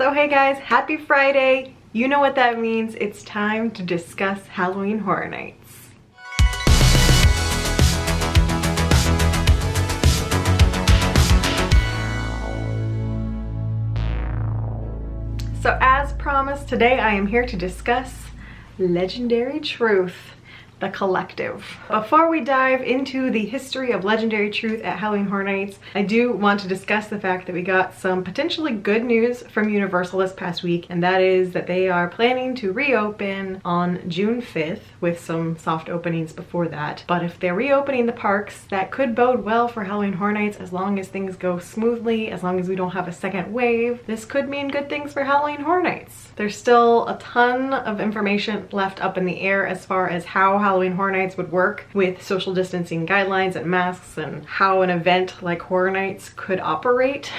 So hey guys, happy Friday. You know what that means. It's time to discuss Halloween Horror Nights. So as promised, today I am here to discuss Legendary Truth, the Collective. Before we dive into the history of Legendary Truth at Halloween Horror Nights, I do want to discuss the fact that we got some potentially good news from Universal this past week, and that is that they are planning to reopen on June 5th with some soft openings before that. But if they're reopening the parks, that could bode well for Halloween Horror Nights as long as things go smoothly, as long as we don't have a second wave. This could mean good things for Halloween Horror Nights. There's still a ton of information left up in the air as far as how Halloween Horror Nights would work with social distancing guidelines and masks, and how an event like Horror Nights could operate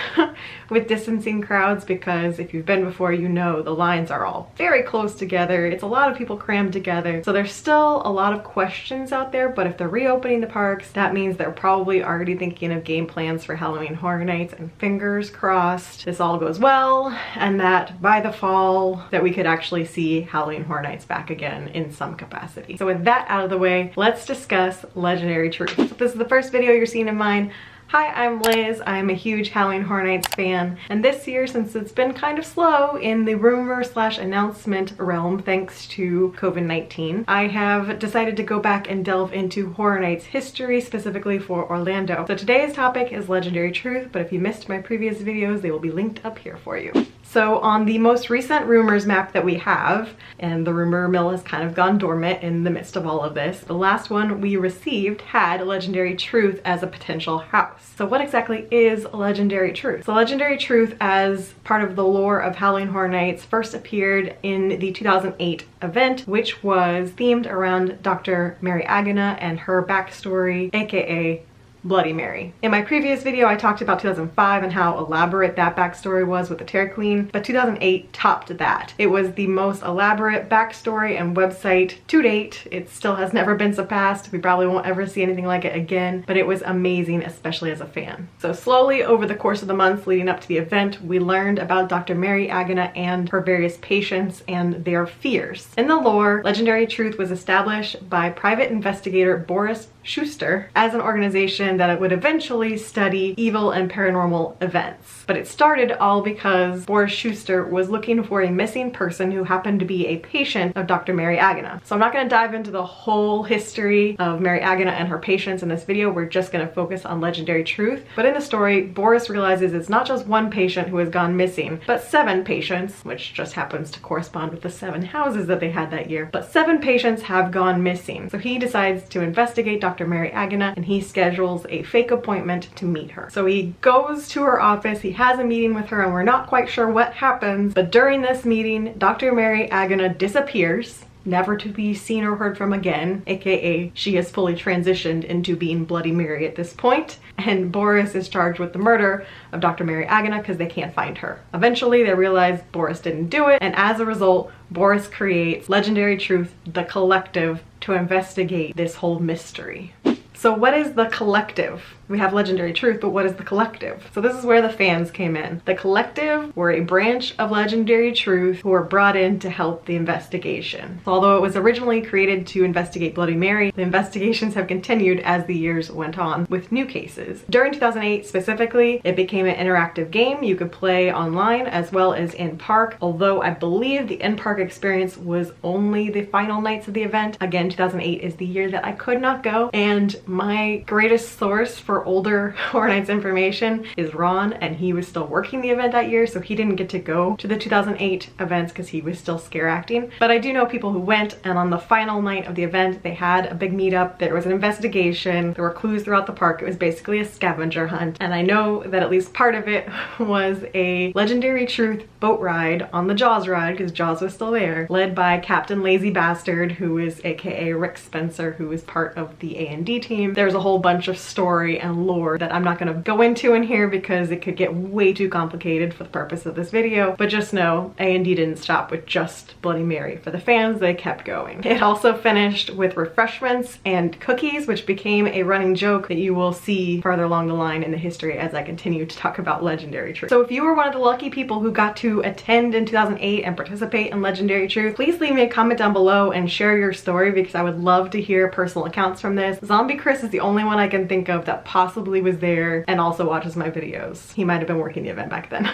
with distancing crowds, because if you've been before, you know the lines are all very close together. It's a lot of people crammed together. So there's still a lot of questions out there, but if they're reopening the parks, that means they're probably already thinking of game plans for Halloween Horror Nights, and fingers crossed this all goes well and that by the fall that we could actually see Halloween Horror Nights back again in some capacity. So with that out of the way, let's discuss Legendary Truth. If this is the first video you're seeing of mine, hi, I'm Liz. I'm a huge Halloween Horror Nights fan, and this year, since it's been kind of slow in the rumor/announcement realm thanks to COVID-19, I have decided to go back and delve into Horror Nights history, specifically for Orlando. So today's topic is Legendary Truth, but if you missed my previous videos, they will be linked up here for you. So on the most recent rumors map that we have, and the rumor mill has kind of gone dormant in the midst of all of this, the last one we received had Legendary Truth as a potential house. So what exactly is Legendary Truth? So Legendary Truth, as part of the lore of Halloween Horror Nights, first appeared in the 2008 event, which was themed around Dr. Mary Agana and her backstory, aka Bloody Mary. In my previous video, I talked about 2005 and how elaborate that backstory was with the Terror Queen, but 2008 topped that. It was the most elaborate backstory and website to date. It still has never been surpassed. We probably won't ever see anything like it again, but it was amazing, especially as a fan. So slowly over the course of the months leading up to the event, we learned about Dr. Mary Agana and her various patients and their fears. In the lore, Legendary Truth was established by private investigator Boris Schuster as an organization that it would eventually study evil and paranormal events. But it started all because Boris Schuster was looking for a missing person who happened to be a patient of Dr. Mary Agana. So I'm not going to dive into the whole history of Mary Agana and her patients in this video. We're just going to focus on Legendary Truth. But in the story, Boris realizes it's not just one patient who has gone missing, but 7 patients, which just happens to correspond with the 7 houses that they had that year. But 7 patients have gone missing. So he decides to investigate Dr. Mary Agana, and he schedules a fake appointment to meet her. So he goes to her office, he has a meeting with her, and we're not quite sure what happens, but during this meeting, Dr. Mary Agana disappears, never to be seen or heard from again, aka she has fully transitioned into being Bloody Mary at this point, and Boris is charged with the murder of Dr. Mary Agana because they can't find her. Eventually they realize Boris didn't do it, and as a result, Boris creates Legendary Truth, the Collective, to investigate this whole mystery. So what is the Collective? We have Legendary Truth, but what is the Collective? So this is where the fans came in. The Collective were a branch of Legendary Truth who were brought in to help the investigation. So although it was originally created to investigate Bloody Mary, the investigations have continued as the years went on with new cases. During 2008 specifically, it became an interactive game you could play online as well as in park, although I believe the in-park experience was only the final nights of the event. Again, 2008 is the year that I could not go, and my greatest source for older Horror Nights information is Ron, and he was still working the event that year, so he didn't get to go to the 2008 events because he was still scare acting. But I do know people who went, and on the final night of the event, they had a big meetup, there was an investigation, there were clues throughout the park. It was basically a scavenger hunt, and I know that at least part of it was a Legendary Truth boat ride on the Jaws ride, because Jaws was still there, led by Captain Lazy Bastard, who is aka Rick Spencer, who is part of the A&D team. There's a whole bunch of story and lore that I'm not going to go into in here because it could get way too complicated for the purpose of this video, but just know A&D didn't stop with just Bloody Mary. For the fans, they kept going. It also finished with refreshments and cookies, which became a running joke that you will see farther along the line in the history as I continue to talk about Legendary Truth. So if you were one of the lucky people who got to attend in 2008 and participate in Legendary Truth, please leave me a comment down below and share your story because I would love to hear personal accounts from this. Zombie Chris is the only one I can think of that possibly was there and also watches my videos. He might have been working the event back then.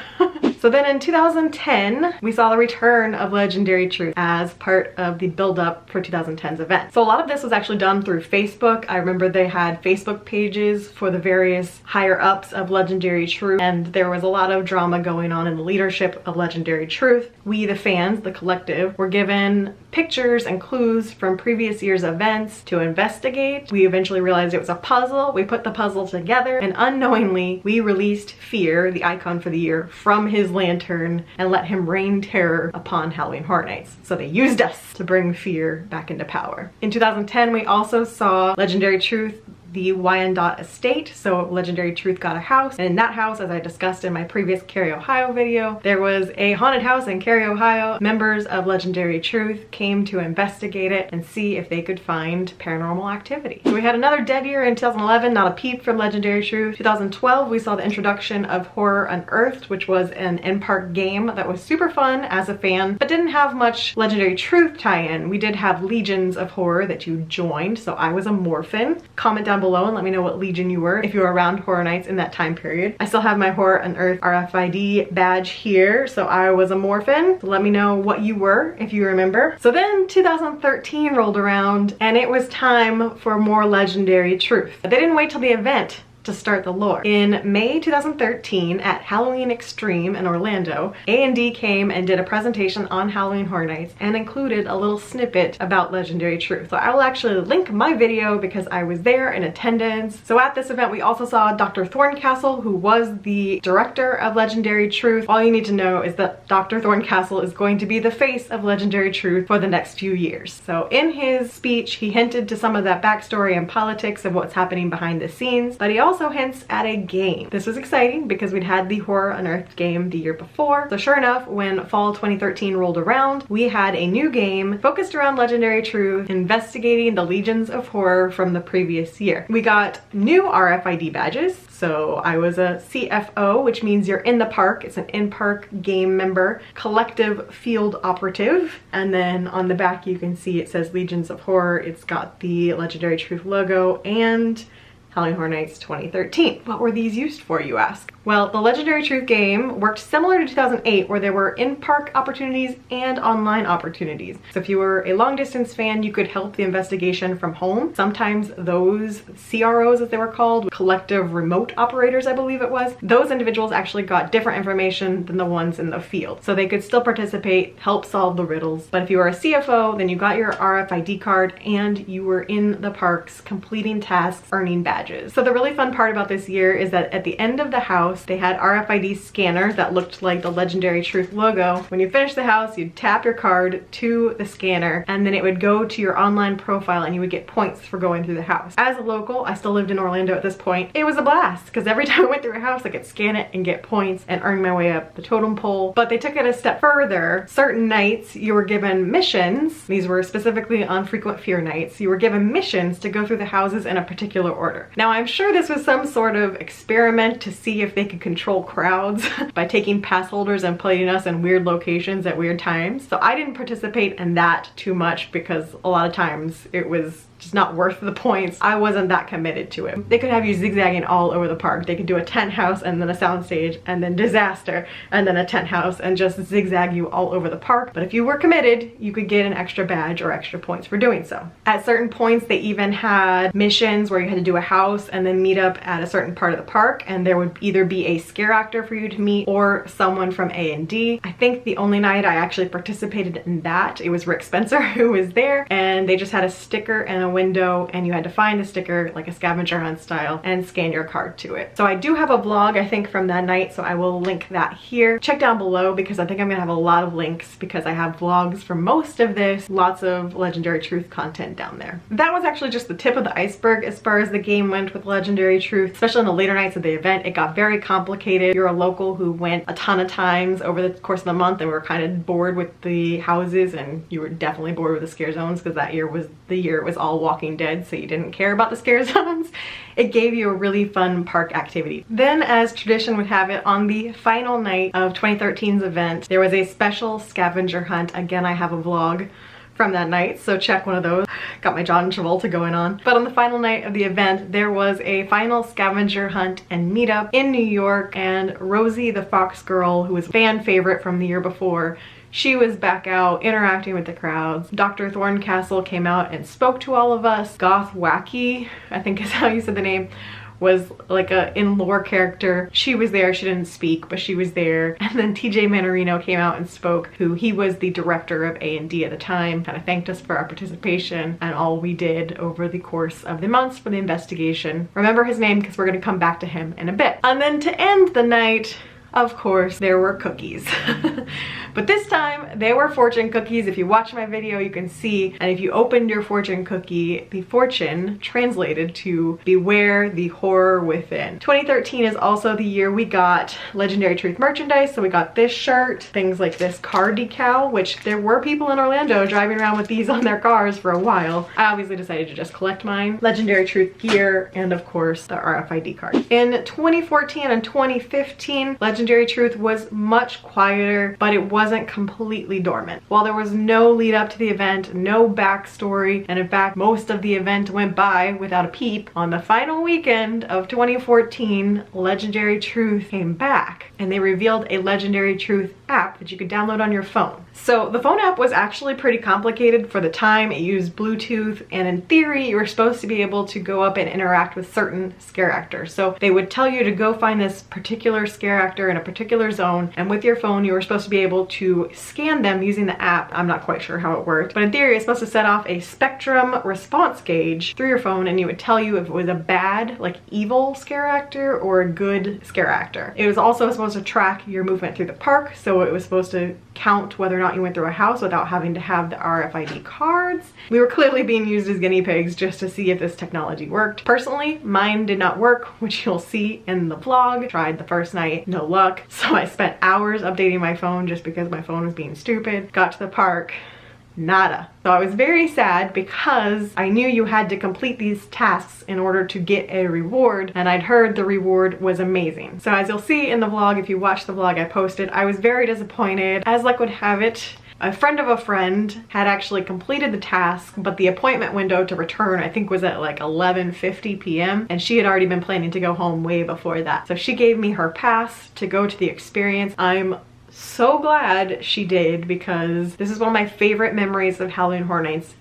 So then in 2010, we saw the return of Legendary Truth as part of the build-up for 2010's event. So a lot of this was actually done through Facebook. I remember they had Facebook pages for the various higher-ups of Legendary Truth, and there was a lot of drama going on in the leadership of Legendary Truth. We, the fans, the collective, were given pictures and clues from previous year's events to investigate. We eventually realized it was a puzzle. We put the puzzle together, and unknowingly, we released Fear, the icon for the year, from his lantern and let him rain terror upon Halloween Horror Nights. So they used us to bring Fear back into power. In 2010, we also saw Legendary Truth, the Wyandot estate. So Legendary Truth got a house, and in that house, as I discussed in my previous Cary, Ohio video, there was a haunted house in Cary, Ohio. Members of Legendary Truth came to investigate it and see if they could find paranormal activity. So we had another dead year in 2011, not a peep from Legendary Truth. 2012, we saw the introduction of Horror Unearthed, which was an in-park game that was super fun as a fan, but didn't have much Legendary Truth tie-in. We did have Legions of Horror that you joined, so I was a Morphin. Comment down below and let me know what Legion you were if you were around Horror Nights in that time period. I still have my Horror Unearthed RFID badge here, so I was a Morphin. So let me know what you were if you remember. So then 2013 rolled around and it was time for more Legendary Truth. They didn't wait till the event to start the lore. In May 2013 at Halloween Extreme in Orlando, A&D came and did a presentation on Halloween Horror Nights and included a little snippet about Legendary Truth. So I will actually link my video because I was there in attendance. So at this event we also saw Dr. Thorncastle, who was the director of Legendary Truth. All you need to know is that Dr. Thorncastle is going to be the face of Legendary Truth for the next few years. So in his speech he hinted to some of that backstory and politics of what's happening behind the scenes, but he also hints at a game. This was exciting because we'd had the Horror Unearthed game the year before. So sure enough, when fall 2013 rolled around, we had a new game focused around Legendary Truth, investigating the Legions of Horror from the previous year. We got new RFID badges. So I was a CFO, which means you're in the park. It's an in-park game member, collective field operative. And then on the back you can see it says Legions of Horror. It's got the Legendary Truth logo and Halloween Horror Nights 2013. What were these used for, you ask? Well, the Legendary Truth game worked similar to 2008, where there were in-park opportunities and online opportunities. So if you were a long-distance fan, you could help the investigation from home. Sometimes those CROs, as they were called, collective remote operators, I believe it was, those individuals actually got different information than the ones in the field. So they could still participate, help solve the riddles. But if you were a CFO, then you got your RFID card and you were in the parks completing tasks, earning badges. So the really fun part about this year is that at the end of the house, they had RFID scanners that looked like the Legendary Truth logo. When you finished the house, you'd tap your card to the scanner and then it would go to your online profile and you would get points for going through the house. As a local, I still lived in Orlando at this point, it was a blast because every time I went through a house, I could scan it and get points and earn my way up the totem pole. But they took it a step further. Certain nights you were given missions. These were specifically on Frequent Fear nights. You were given missions to go through the houses in a particular order. Now I'm sure this was some sort of experiment to see if they could control crowds by taking pass holders and putting us in weird locations at weird times. So I didn't participate in that too much because a lot of times it was just not worth the points. I wasn't that committed to it. They could have you zigzagging all over the park. They could do a tent house and then a sound stage and then disaster and then a tent house and just zigzag you all over the park. But if you were committed, you could get an extra badge or extra points for doing so. At certain points, they even had missions where you had to do a house and then meet up at a certain part of the park, and there would either be a scare actor for you to meet or someone from A&D. I think the only night I actually participated in that, it was Rick Spencer who was there, and they just had a sticker and a a window and you had to find the sticker like a scavenger hunt style and scan your card to it. So I do have a vlog, I think, from that night, so I will link that here. Check down below because I think I'm gonna have a lot of links because I have vlogs for most of this, lots of Legendary Truth content down there. That was actually just the tip of the iceberg as far as the game went with Legendary Truth, especially in the later nights of the event. It got very complicated. You're a local who went a ton of times over the course of the month and were kind of bored with the houses, and you were definitely bored with the scare zones because that year was the year it was all Walking Dead, so you didn't care about the scare zones. It gave you a really fun park activity. Then, as tradition would have it, on the final night of 2013's event, there was a special scavenger hunt. Again, I have a vlog from that night, so check one of those. Got my John Travolta going on. But on the final night of the event, there was a final scavenger hunt and meetup in New York, and Rosie the Fox Girl, who was a fan favorite from the year before, she was back out interacting with the crowds. Dr. Thorncastle came out and spoke to all of us. Goth Wacky, I think is how you said the name, was like a in-lore character. She was there, she didn't speak, but she was there. And then TJ Manarino came out and spoke, he was the director of A&D at the time, kind of thanked us for our participation and all we did over the course of the months for the investigation. Remember his name because we're gonna come back to him in a bit. And then to end the night, of course, there were cookies. But this time, they were fortune cookies. If you watch my video, you can see, and if you opened your fortune cookie, the fortune translated to beware the horror within. 2013 is also the year we got Legendary Truth merchandise, so we got this shirt, things like this car decal, which there were people in Orlando driving around with these on their cars for a while. I obviously decided to just collect mine. Legendary Truth gear, and of course, the RFID card. In 2014 and 2015, Legendary Truth was much quieter, but it wasn't completely dormant. While there was no lead up to the event, no backstory, and in fact most of the event went by without a peep, on the final weekend of 2014, Legendary Truth came back and they revealed a Legendary Truth app that you could download on your phone. So the phone app was actually pretty complicated for the time. It used Bluetooth, and in theory you were supposed to be able to go up and interact with certain scare actors. So they would tell you to go find this particular scare actor in a particular zone, and with your phone you were supposed to be able to scan them using the app. I'm not quite sure how it worked, but in theory it's supposed to set off a spectrum response gauge through your phone, and you would tell you if it was a bad, like evil scare actor or a good scare actor. It was also supposed to track your movement through the park, so it was supposed to count whether or not you went through a house without having to have the RFID cards. We were clearly being used as guinea pigs just to see if this technology worked. Personally, mine did not work, which you'll see in the vlog. Tried the first night, no luck. So I spent hours updating my phone just because my phone was being stupid. Got to the park, nada. So I was very sad because I knew you had to complete these tasks in order to get a reward, and I'd heard the reward was amazing. So as you'll see in the vlog, if you watch the vlog I posted, I was very disappointed. As luck would have it, a friend of a friend had actually completed the task, but the appointment window to return I think was at like 11:50 p.m. and she had already been planning to go home way before that. So she gave me her pass to go to the experience. I'm so glad she did because this is one of my favorite memories of Halloween Horror Nights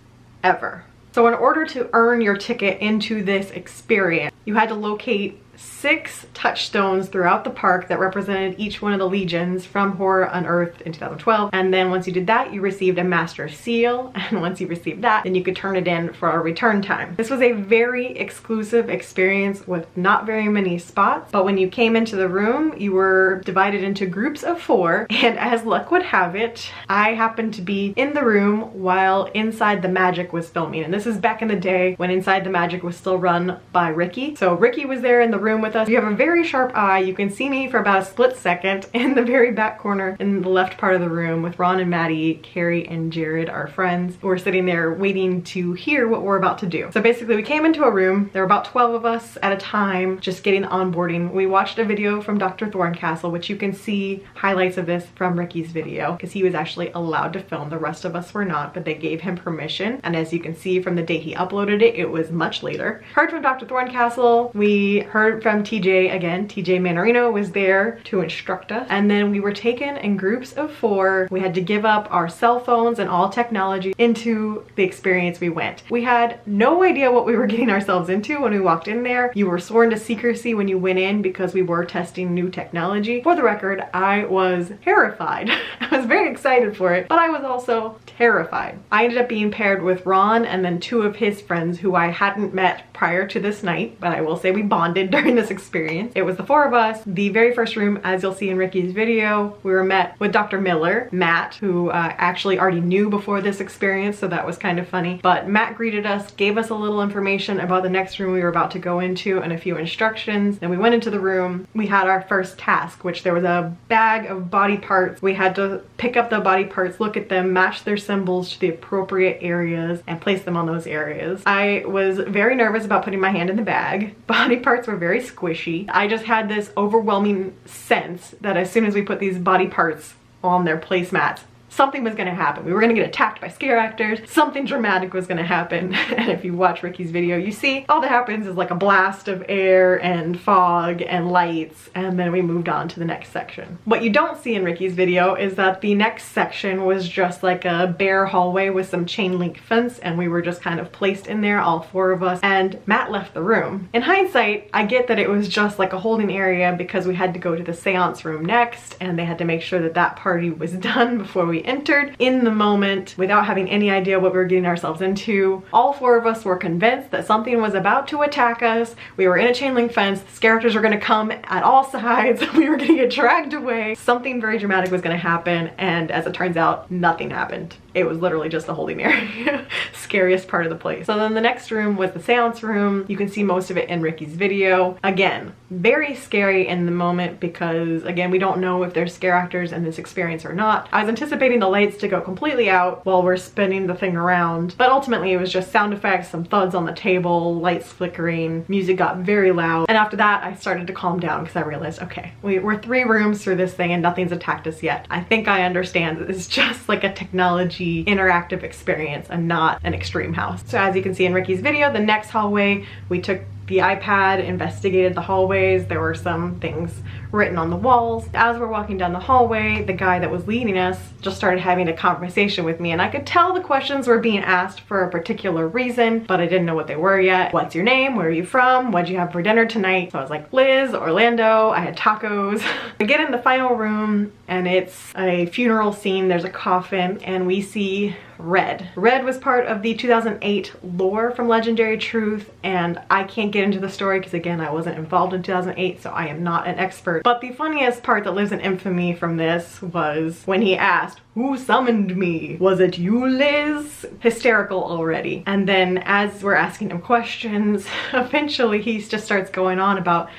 ever. So in order to earn your ticket into this experience, you had to locate 6 touchstones throughout the park that represented each one of the legions from Horror Unearthed in 2012. And then once you did that, you received a master seal. And once you received that, then you could turn it in for a return time. This was a very exclusive experience with not very many spots. But when you came into the room, you were divided into groups of 4. And as luck would have it, I happened to be in the room while Inside the Magic was filming. And this is back in the day when Inside the Magic was still run by Ricky. So Ricky was there in the room with us. You have a very sharp eye. You can see me for about a split second in the very back corner in the left part of the room with Ron and Maddie, Carrie and Jared, our friends, who were sitting there waiting to hear what we're about to do. So basically we came into a room. There were about 12 of us at a time just getting onboarding. We watched a video from Dr. Thorncastle, which you can see highlights of this from Ricky's video because he was actually allowed to film. The rest of us were not, but they gave him permission. And as you can see from the date he uploaded it, it was much later. Heard from Dr. Thorncastle. We heard group from TJ again. TJ Manarino was there to instruct us. And then we were taken in groups of 4. We had to give up our cell phones and all technology into the experience we went. We had no idea what we were getting ourselves into when we walked in there. You were sworn to secrecy when you went in because we were testing new technology. For the record, I was terrified. I was very excited for it, but I was also terrified. I ended up being paired with Ron and then 2 of his friends who I hadn't met prior to this night, but I will say we bonded during this experience. It was the 4 of us. The very first room, as you'll see in Ricky's video, we were met with Dr. Miller, Matt, who actually already knew before this experience, so that was kind of funny. But Matt greeted us, gave us a little information about the next room we were about to go into and a few instructions. Then we went into the room. We had our first task, which there was a bag of body parts. We had to pick up the body parts, look at them, match their symbols to the appropriate areas, and place them on those areas. I was very nervous about putting my hand in the bag. Body parts were very squishy. I just had this overwhelming sense that as soon as we put these body parts on their placemats, something was gonna happen. We were gonna get attacked by scare actors. Something dramatic was gonna happen. And if you watch Ricky's video, you see all that happens is like a blast of air and fog and lights, and then we moved on to the next section. What you don't see in Ricky's video is that the next section was just like a bare hallway with some chain link fence, and we were just kind of placed in there, all 4 of us, and Matt left the room. In hindsight, I get that it was just like a holding area because we had to go to the seance room next, and they had to make sure that that party was done before we entered. In the moment, without having any idea what we were getting ourselves into, all 4 of us were convinced that something was about to attack us. We were in a chain link fence. The scare actors were going to come at all sides. We were going to get dragged away. Something very dramatic was going to happen, and as it turns out, nothing happened. It was literally just a holding area. Scariest part of the place. So then the next room was the seance room. You can see most of it in Ricky's video. Again, very scary in the moment because, again, we don't know if there's scare actors in this experience or not. I was anticipating the lights to go completely out while we're spinning the thing around, but ultimately it was just sound effects, some thuds on the table, lights flickering, music got very loud, and after that I started to calm down because I realized, okay, we're 3 rooms through this thing and nothing's attacked us yet. I think I understand that it's just like a technology interactive experience and not an extreme house. So as you can see in Ricky's video, the next hallway, we took the iPad, investigated the hallways. There were some things written on the walls. As we're walking down the hallway, the guy that was leading us just started having a conversation with me, and I could tell the questions were being asked for a particular reason, but I didn't know what they were yet. What's your name? Where are you from? What'd you have for dinner tonight? So I was like, Liz, Orlando, I had tacos. We get in the final room and it's a funeral scene. There's a coffin and we see Red. Red was part of the 2008 lore from Legendary Truth, and I can't get into the story because, again, I wasn't involved in 2008, so I am not an expert. But the funniest part that lives in infamy from this was when he asked, "Who summoned me? Was it you, Liz?" Hysterical already. And then as we're asking him questions, eventually he just starts going on about,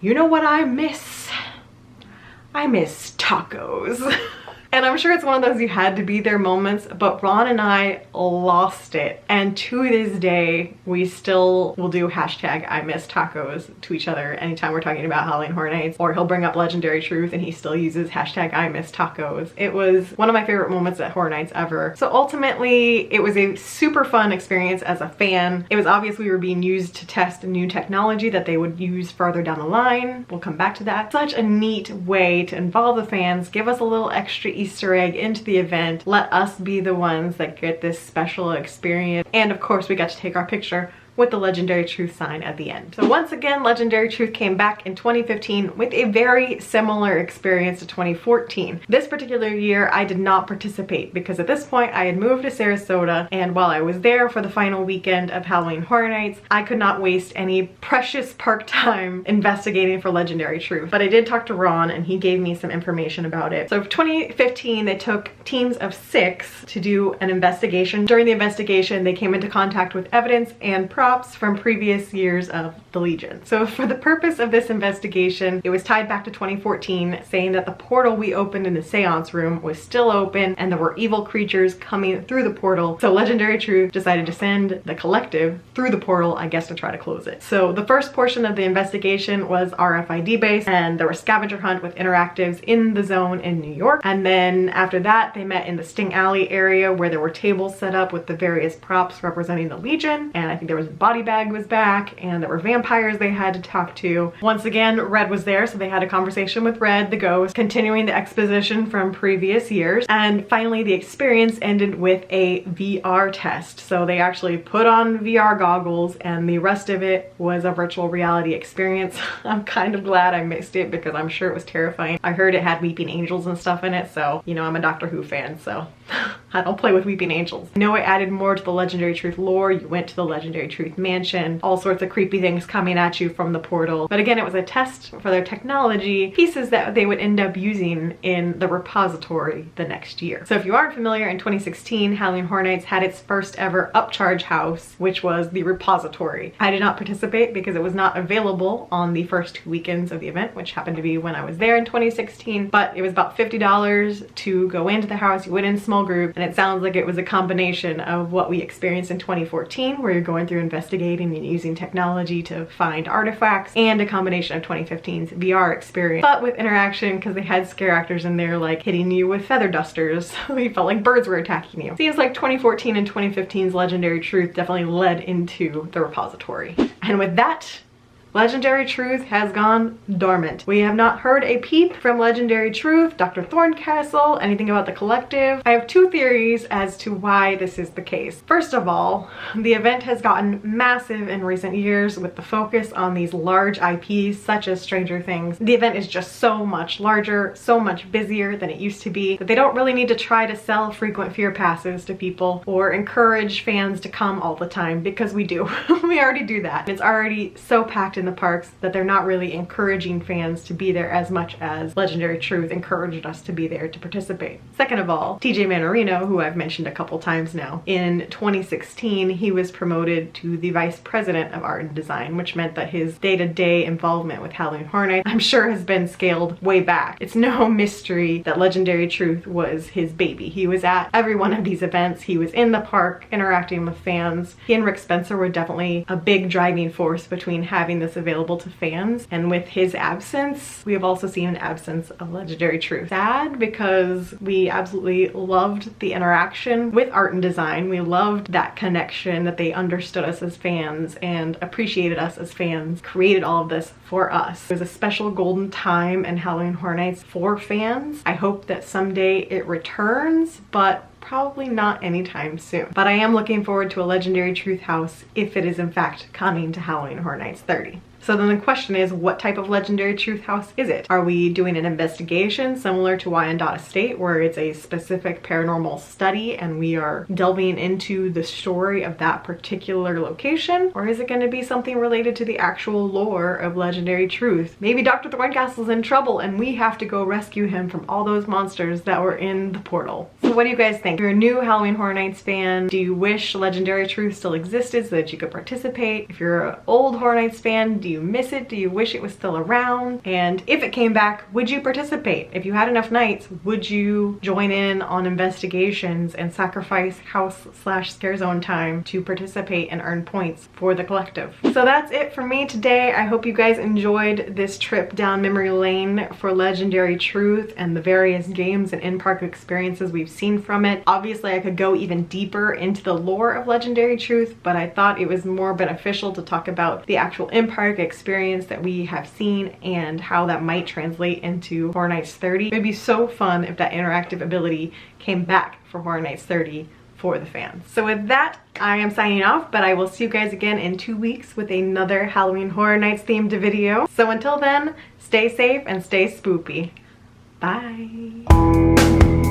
you know what I miss? I miss tacos. And I'm sure it's one of those you had to be there moments, but Ron and I lost it. And to this day, we still will do hashtag I miss tacos to each other anytime we're talking about Halloween Horror Nights, or he'll bring up Legendary Truth and he still uses hashtag I miss tacos. It was one of my favorite moments at Horror Nights ever. So ultimately, it was a super fun experience as a fan. It was obvious we were being used to test new technology that they would use further down the line. We'll come back to that. Such a neat way to involve the fans, give us a little extra Easter egg into the event, let us be the ones that get this special experience, and of course we got to take our picture with the Legendary Truth sign at the end. So once again, Legendary Truth came back in 2015 with a very similar experience to 2014. This particular year, I did not participate because at this point I had moved to Sarasota, and while I was there for the final weekend of Halloween Horror Nights, I could not waste any precious park time investigating for Legendary Truth. But I did talk to Ron and he gave me some information about it. So for 2015, they took teams of 6 to do an investigation. During the investigation, they came into contact with evidence and props from previous years of the Legion. So for the purpose of this investigation, it was tied back to 2014, saying that the portal we opened in the seance room was still open and there were evil creatures coming through the portal. So Legendary Truth decided to send the collective through the portal, I guess, to try to close it. So the first portion of the investigation was RFID based, and there was scavenger hunt with interactives in the zone in New York. And then after that, they met in the Sting Alley area where there were tables set up with the various props representing the Legion, and I think there was body bag was back and there were vampires they had to talk to. Once again, Red was there, so they had a conversation with Red, the ghost, continuing the exposition from previous years. And finally, the experience ended with a VR test. So they actually put on VR goggles and the rest of it was a virtual reality experience. I'm kind of glad I missed it because I'm sure it was terrifying. I heard it had weeping angels and stuff in it, so you know, I'm a Doctor Who fan, so I don't play with weeping angels. I know it added more to the Legendary Truth lore. You went to the Legendary Truth mansion, all sorts of creepy things coming at you from the portal. But again, it was a test for their technology, pieces that they would end up using in the repository the next year. So if you aren't familiar, in 2016, Halloween Horror Nights had its first ever upcharge house, which was the repository. I did not participate because it was not available on the first 2 weekends of the event, which happened to be when I was there in 2016, but it was about $50 to go into the house. You went in small group, and it sounds like it was a combination of what we experienced in 2014, where you're going through investigating and using technology to find artifacts, and a combination of 2015's VR experience, but with interaction, because they had scare actors in there like hitting you with feather dusters, so you felt like birds were attacking you. Seems like 2014 and 2015's Legendary Truth definitely led into the repository. And with that, Legendary Truth has gone dormant. We have not heard a peep from Legendary Truth, Dr. Thorncastle, anything about the collective. I have two theories as to why this is the case. First of all, the event has gotten massive in recent years with the focus on these large IPs such as Stranger Things. The event is just so much larger, so much busier than it used to be, that they don't really need to try to sell frequent fear passes to people or encourage fans to come all the time, because we do. We already do that. It's already so packed in the parks that they're not really encouraging fans to be there as much as Legendary Truth encouraged us to be there to participate. Second of all, TJ Manorino, who I've mentioned a couple times now, in 2016 he was promoted to the vice president of art and design, which meant that his day-to-day involvement with Halloween Horror Nights, I'm sure, has been scaled way back. It's no mystery that Legendary Truth was his baby. He was at every one of these events. He was in the park interacting with fans. He and Rick Spencer were definitely a big driving force between having this available to fans, and with his absence, we have also seen an absence of Legendary Truth. Sad, because we absolutely loved the interaction with art and design. We loved that connection, that they understood us as fans and appreciated us as fans, created all of this for us. It was a special golden time in Halloween Horror Nights for fans. I hope that someday it returns, but probably not anytime soon. But I am looking forward to a Legendary Truth house if it is in fact coming to Halloween Horror Nights 30. So then the question is, what type of Legendary Truth house is it? Are we doing an investigation similar to Wyandot Estate, where it's a specific paranormal study and we are delving into the story of that particular location? Or is it going to be something related to the actual lore of Legendary Truth? Maybe Dr. Thorncastle's in trouble and we have to go rescue him from all those monsters that were in the portal. So what do you guys think? If you're a new Halloween Horror Nights fan, do you wish Legendary Truth still existed so that you could participate? If you're an old Horror Nights fan, do you miss it? Do you wish it was still around? And if it came back, would you participate? If you had enough nights, would you join in on investigations and sacrifice house/scare zone time to participate and earn points for the collective? So that's it for me today. I hope you guys enjoyed this trip down memory lane for Legendary Truth and the various games and in-park experiences we've seen from it. Obviously, I could go even deeper into the lore of Legendary Truth, but I thought it was more beneficial to talk about the actual in-park experience that we have seen and how that might translate into Horror Nights 30. It would be so fun if that interactive ability came back for Horror Nights 30 for the fans. So with that, I am signing off, but I will see you guys again in 2 weeks with another Halloween Horror Nights themed video. So until then, stay safe and stay spoopy. Bye.